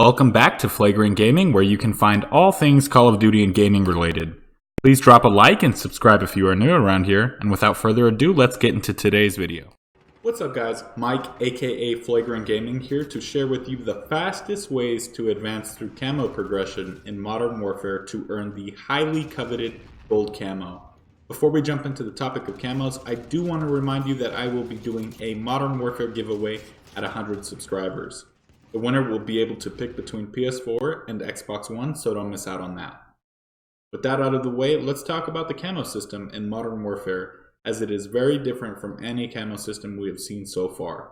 Welcome back to Flagrant Gaming, where you can find all things Call of Duty and gaming related. Please drop a like and subscribe if you are new around here, and without further ado, let's get into today's video. What's up guys, Mike aka Flagrant Gaming here to share with you the fastest ways to advance through camo progression in Modern Warfare to earn the highly coveted gold camo. Before we jump into the topic of camos, I do want to remind you that I will be doing a Modern Warfare giveaway at 100 subscribers. The winner will be able to pick between PS4 and Xbox One, so don't miss out on that. With that out of the way, let's talk about the camo system in Modern Warfare, as it is very different from any camo system we have seen so far.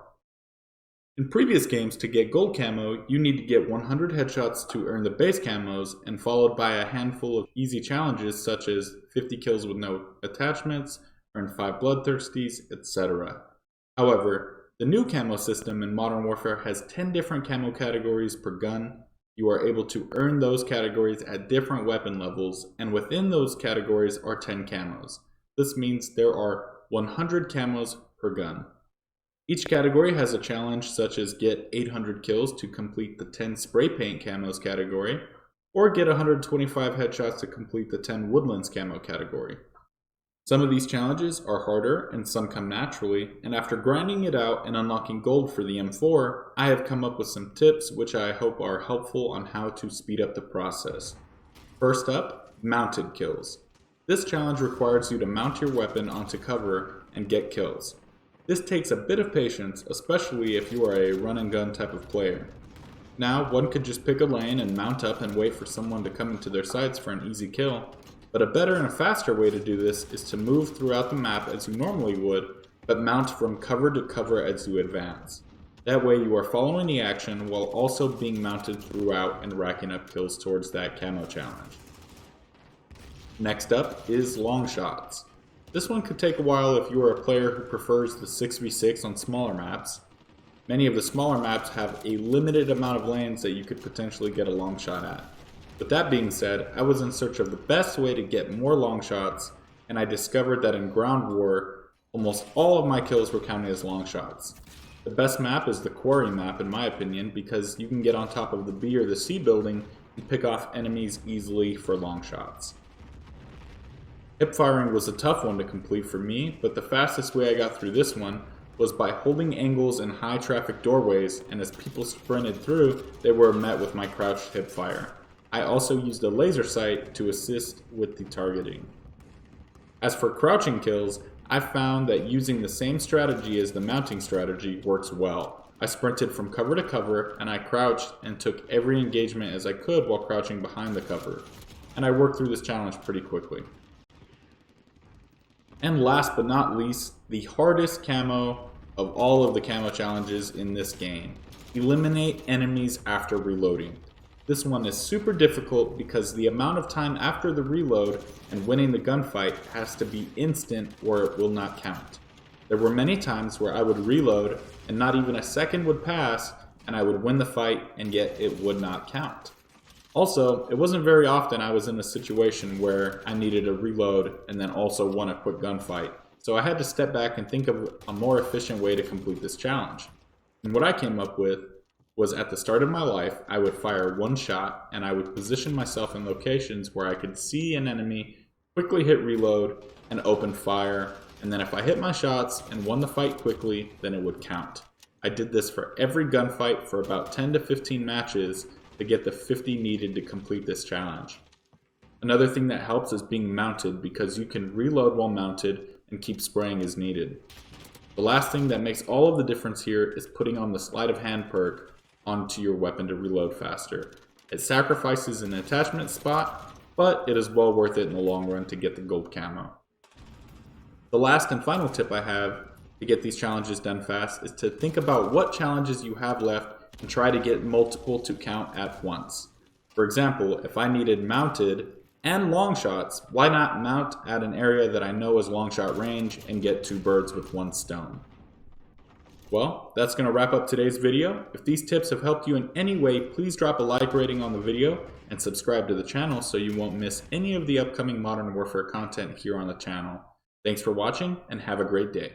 In previous games, to get gold camo, you need to get 100 headshots to earn the base camos, and followed by a handful of easy challenges such as 50 kills with no attachments, earn 5 bloodthirsties, etc. However, the new camo system in Modern Warfare has 10 different camo categories per gun. You are able to earn those categories at different weapon levels, and within those categories are 10 camos. This means there are 100 camos per gun. Each category has a challenge such as get 800 kills to complete the 10 spray paint camos category, or get 125 headshots to complete the 10 woodlands camo category. Some of these challenges are harder and some come naturally, and after grinding it out and unlocking gold for the M4, I have come up with some tips which I hope are helpful on how to speed up the process. First up, mounted kills. This challenge requires you to mount your weapon onto cover and get kills. This takes a bit of patience, especially if you are a run and gun type of player. Now, one could just pick a lane and mount up and wait for someone to come into their sights for an easy kill. But a better and a faster way to do this is to move throughout the map as you normally would, but mount from cover to cover as you advance. That way you are following the action while also being mounted throughout and racking up kills towards that camo challenge. Next up is long shots. This one could take a while if you are a player who prefers the 6v6 on smaller maps. Many of the smaller maps have a limited amount of lanes that you could potentially get a long shot at. With that being said, I was in search of the best way to get more long shots, and I discovered that in Ground War, almost all of my kills were counted as long shots. The best map is the Quarry map in my opinion, because you can get on top of the B or the C building and pick off enemies easily for long shots. Hip firing was a tough one to complete for me, but the fastest way I got through this one was by holding angles in high traffic doorways, and as people sprinted through, they were met with my crouched hip fire. I also used a laser sight to assist with the targeting. As for crouching kills, I found that using the same strategy as the mounting strategy works well. I sprinted from cover to cover, and I crouched and took every engagement as I could while crouching behind the cover. And I worked through this challenge pretty quickly. And last but not least, the hardest camo of all of the camo challenges in this game. Eliminate enemies after reloading. This one is super difficult because the amount of time after the reload and winning the gunfight has to be instant or it will not count. There were many times where I would reload and not even a second would pass and I would win the fight and yet it would not count. Also, it wasn't very often I was in a situation where I needed to reload and then also won a quick gunfight. So I had to step back and think of a more efficient way to complete this challenge. And what I came up with was at the start of my life, I would fire one shot and I would position myself in locations where I could see an enemy, quickly hit reload, and open fire, and then if I hit my shots and won the fight quickly, then it would count. I did this for every gunfight for about 10 to 15 matches to get the 50 needed to complete this challenge. Another thing that helps is being mounted because you can reload while mounted and keep spraying as needed. The last thing that makes all of the difference here is putting on the sleight of hand perk onto your weapon to reload faster. It sacrifices an attachment spot, but it is well worth it in the long run to get the gold camo. The last and final tip I have to get these challenges done fast is to think about what challenges you have left and try to get multiple to count at once. For example, if I needed mounted and long shots, why not mount at an area that I know is long shot range and get 2 birds with 1 stone? Well, that's going to wrap up today's video. If these tips have helped you in any way, please drop a like rating on the video and subscribe to the channel so you won't miss any of the upcoming Modern Warfare content here on the channel. Thanks for watching and have a great day.